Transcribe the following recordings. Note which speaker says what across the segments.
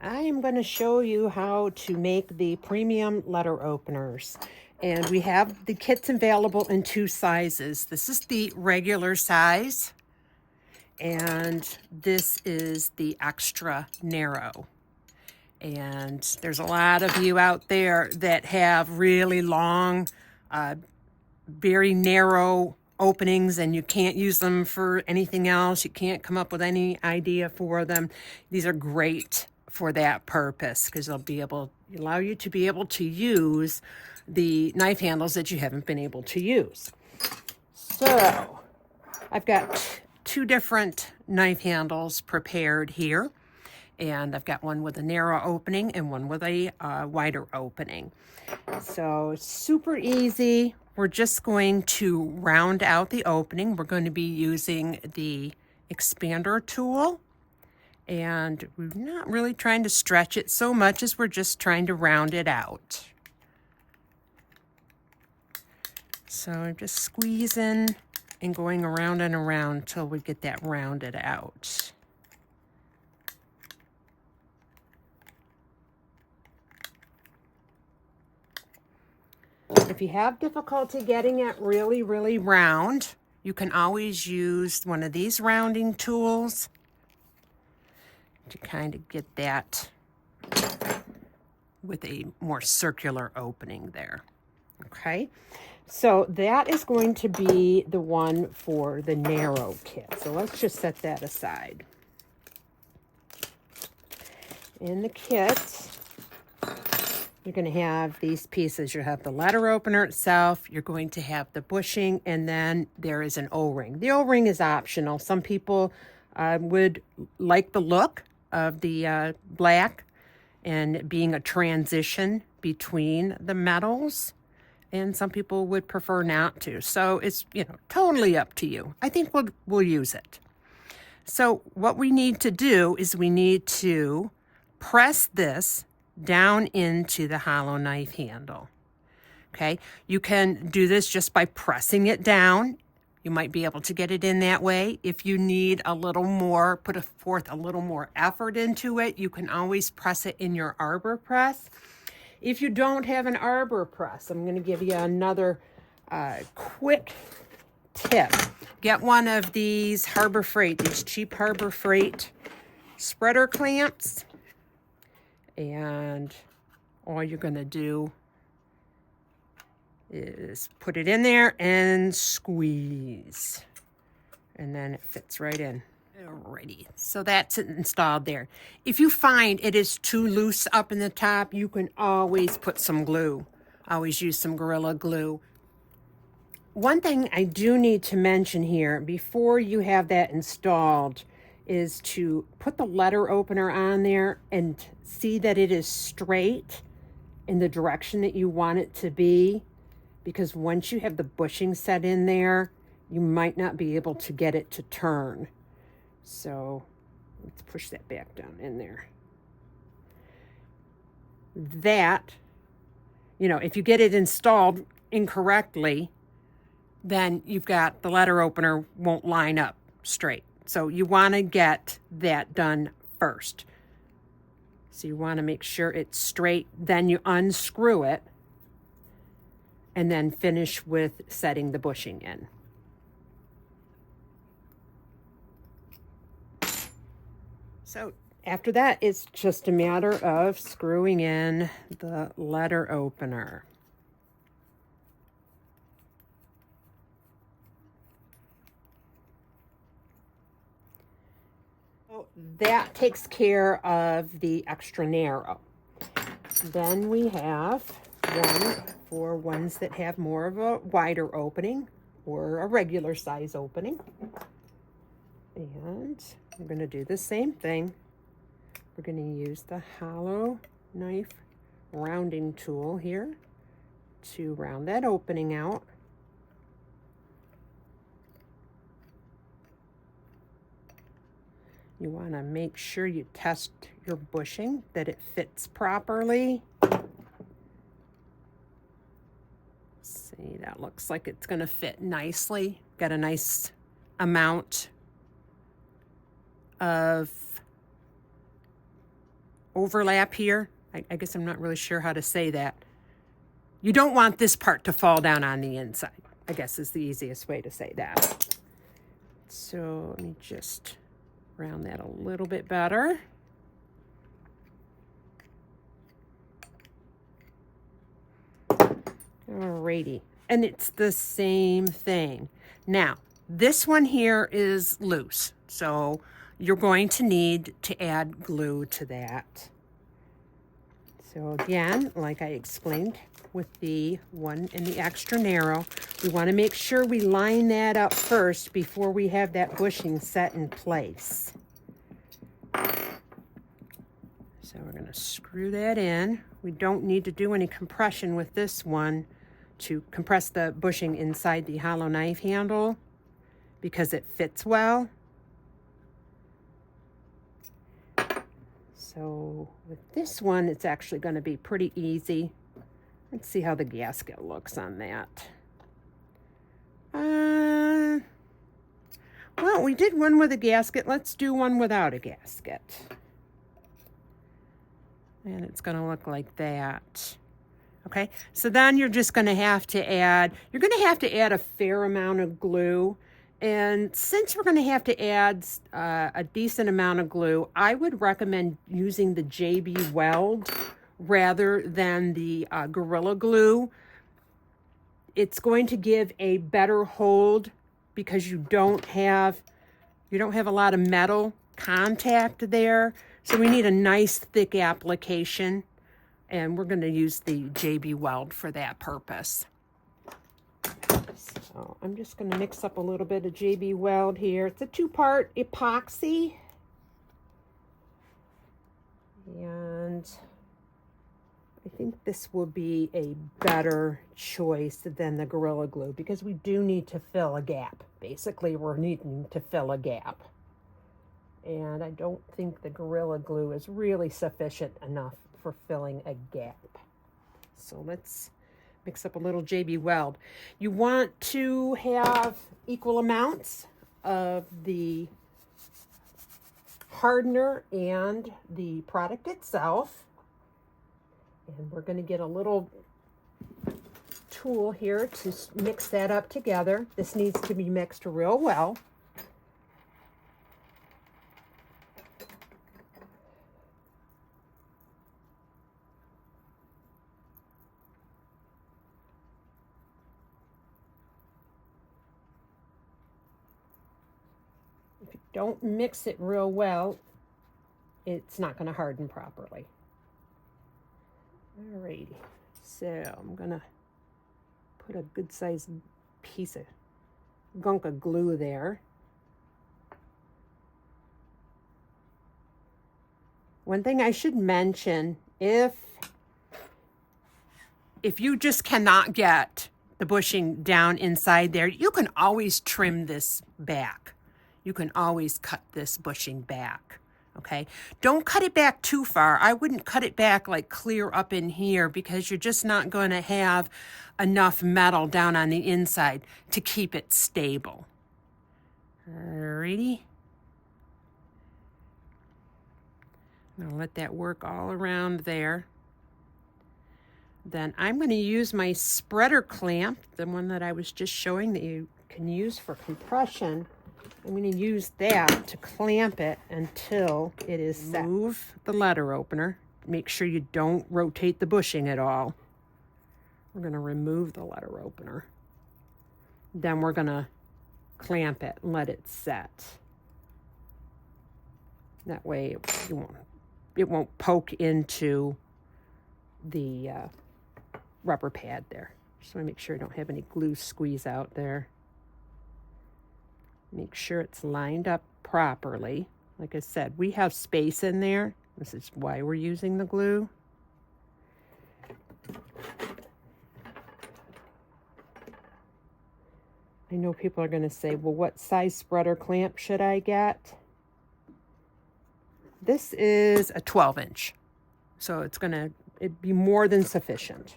Speaker 1: I am going to show you how to make the premium letter openers. And we have the kits available in two sizes. This is the regular size, and this is the extra narrow. And there's a lot of you out there that have really long, very narrow openings, and you can't use them for anything else. You can't come up with any idea for them. These are great for that purpose because they'll allow you to be able to use the knife handles that you haven't been able to use. So I've got two different knife handles prepared here, and I've got one with a narrow opening and one with a wider opening. So super easy. We're just going to round out the opening. We're going to be using the expander tool, and we're not really trying to stretch it so much as we're just trying to round it out. So I'm just squeezing and going around and around until we get that rounded out. If you have difficulty getting it really, really round, you can always use one of these rounding tools to kind of get that with a more circular opening there. Okay, so that is going to be the one for the narrow kit. So let's just set that aside. In the kit, you're going to have these pieces. You have the letter opener itself, you're going to have the bushing, and then there is an O-ring. The O-ring is optional. Some people would like the look of the black and being a transition between the metals, and some people would prefer not to. So it's, totally up to you. I think we'll use it. So what we need to do is we need to press this down into the hollow knife handle. Okay, you can do this just by pressing it down. You might be able to get it in that way. If you need a little more, put forth a little more effort into it, you can always press it in your arbor press. If you don't have an arbor press, I'm going to give you another quick tip. Get one of these Harbor Freight, these cheap Harbor Freight spreader clamps, and all you're going to do is put it in there and squeeze, and then it fits right in. Alrighty, so that's it installed there. If you find it is too loose up in the top, you can always put some glue. Always use some Gorilla Glue. One thing I do need to mention here before you have that installed is to put the letter opener on there and see that it is straight in the direction that you want it to be, because once you have the bushing set in there, you might not be able to get it to turn. So let's push that back down in there. That, if you get it installed incorrectly, then you've got the letter opener won't line up straight. So you want to get that done first. So you want to make sure it's straight, then you unscrew it, and then finish with setting the bushing in. So after that, it's just a matter of screwing in the letter opener. So that takes care of the extra narrow. Then we have one for ones that have more of a wider opening or a regular size opening. And we're going to do the same thing. We're going to use the hollow knife rounding tool here to round that opening out. You want to make sure you test your bushing, that it fits properly. See, that looks like it's going to fit nicely. Got a nice amount of overlap here. I guess I'm not really sure how to say that. You don't want this part to fall down on the inside, I guess is the easiest way to say that. So let me just round that a little bit better. Alrighty, and it's the same thing. Now, this one here is loose, so you're going to need to add glue to that. So again, like I explained with the one in the extra narrow, we want to make sure we line that up first before we have that bushing set in place. So we're going to screw that in. We don't need to do any compression with this one to compress the bushing inside the hollow knife handle because it fits well. So with this one, it's actually going to be pretty easy. Let's see how the gasket looks on that. Well, we did one with a gasket. Let's do one without a gasket. And it's going to look like that. Okay, so then you're just going to have to add, a fair amount of glue. And since we're going to have to add a decent amount of glue, I would recommend using the JB Weld rather than the Gorilla Glue. It's going to give a better hold because you don't have a lot of metal contact there. So we need a nice thick application, and we're going to use the JB Weld for that purpose. So I'm just going to mix up a little bit of JB Weld here. It's a 2-part epoxy. And I think this will be a better choice than the Gorilla Glue because we do need to fill a gap. Basically, we're needing to fill a gap. And I don't think the Gorilla Glue is really sufficient enough for filling a gap. So let's mix up a little JB Weld. You want to have equal amounts of the hardener and the product itself. And we're going to get a little tool here to mix that up together. This needs to be mixed real well. If you don't mix it real well, it's not going to harden properly. Alrighty, so I'm going to put a good sized piece of gunk of glue there. One thing I should mention, if you just cannot get the bushing down inside there, you can always trim this back. You can always cut this bushing back, okay? Don't cut it back too far. I wouldn't cut it back like clear up in here because you're just not going to have enough metal down on the inside to keep it stable. Alrighty. I'm going to let that work all around there. Then I'm going to use my spreader clamp, the one that I was just showing that you can use for compression. I'm going to use that to clamp it until it is set. Move the letter opener. Make sure you don't rotate the bushing at all. We're going to remove the letter opener. Then we're going to clamp it and let it set. That way it won't poke into the rubber pad there. Just want to make sure I don't have any glue squeeze out there. Make sure it's lined up properly. Like I said, we have space in there. This is why we're using the glue. I know people are going to say, well, what size spreader clamp should I get? This is a 12-inch, so it'd be more than sufficient.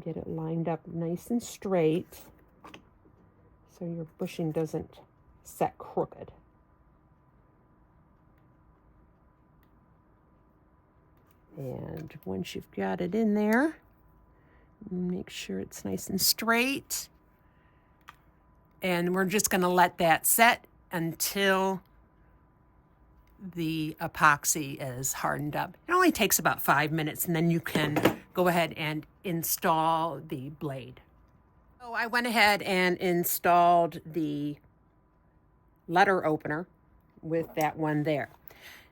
Speaker 1: Get it lined up nice and straight so your bushing doesn't set crooked. And once you've got it in there, make sure it's nice and straight. And we're just going to let that set until the epoxy is hardened up. It only takes about 5 minutes, and then you can go ahead and install the blade. So I went ahead and installed the letter opener with that one there.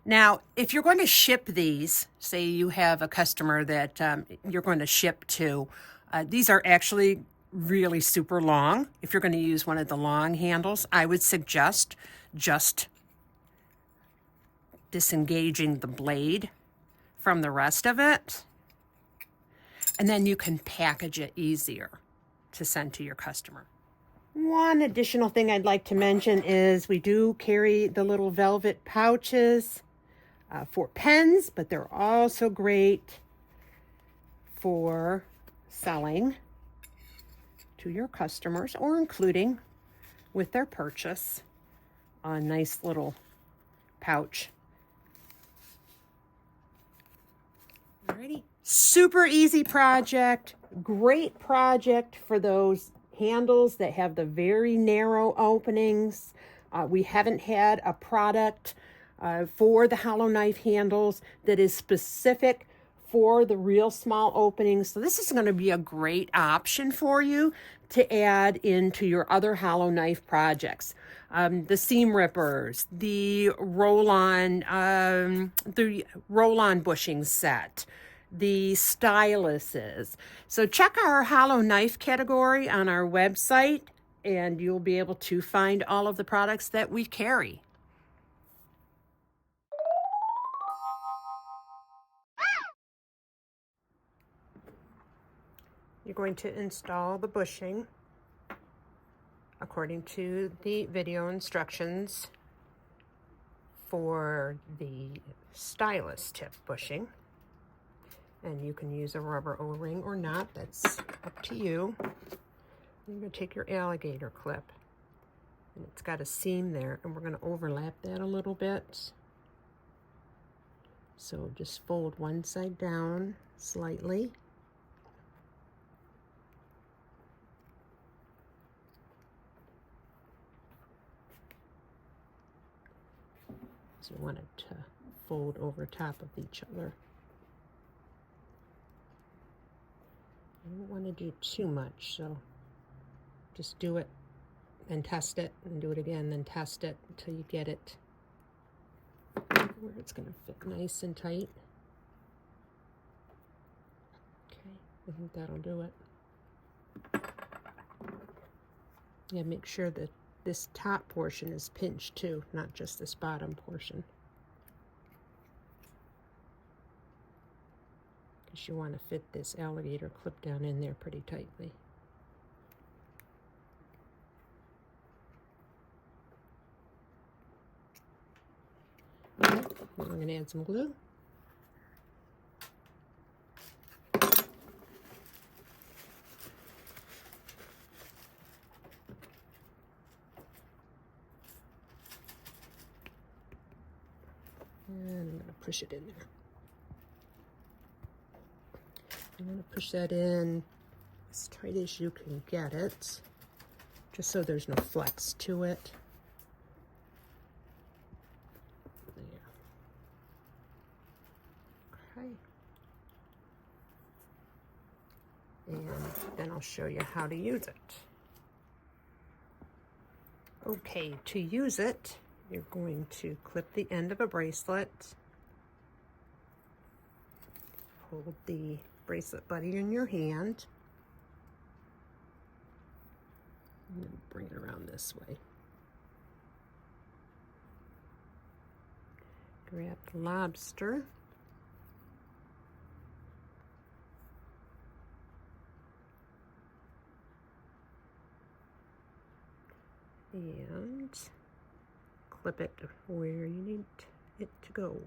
Speaker 1: Now, if you're going to ship these, say you have a customer that you're going to ship to, these are actually really super long. If you're going to use one of the long handles, I would suggest just disengaging the blade from the rest of it, and then you can package it easier to send to your customer. One additional thing I'd like to mention is we do carry the little velvet pouches for pens, but they're also great for selling to your customers or including with their purchase a nice little pouch. Alrighty, super easy project, great project for those handles that have the very narrow openings. We haven't had a product for the hollow knife handles that is specific for the real small openings. So this is going to be a great option for you to add into your other hollow knife projects. The seam rippers, the roll-on bushing set, the styluses. So check our hollow knife category on our website, and you'll be able to find all of the products that we carry. You're going to install the bushing according to the video instructions for the stylus tip bushing. And you can use a rubber O-ring or not, that's up to you. You're going to take your alligator clip, and it's got a seam there, and we're going to overlap that a little bit. So just fold one side down slightly. So you want it to fold over top of each other. You don't want to do too much, so just do it and test it, and do it again, then test it until you get it where it's going to fit nice and tight. Okay, I think that'll do it. Yeah, make sure that this top portion is pinched too, not just this bottom portion. Because you want to fit this alligator clip down in there pretty tightly. Okay, now we're going to add some glue. And I'm going to push it in there. I'm going to push that in as tight as you can get it, just so there's no flex to it. There. Okay. And then I'll show you how to use it. Okay, to use it, you're going to clip the end of a bracelet, hold the bracelet buddy in your hand, and then bring it around this way. Grab the lobster, and clip it where you need it to go.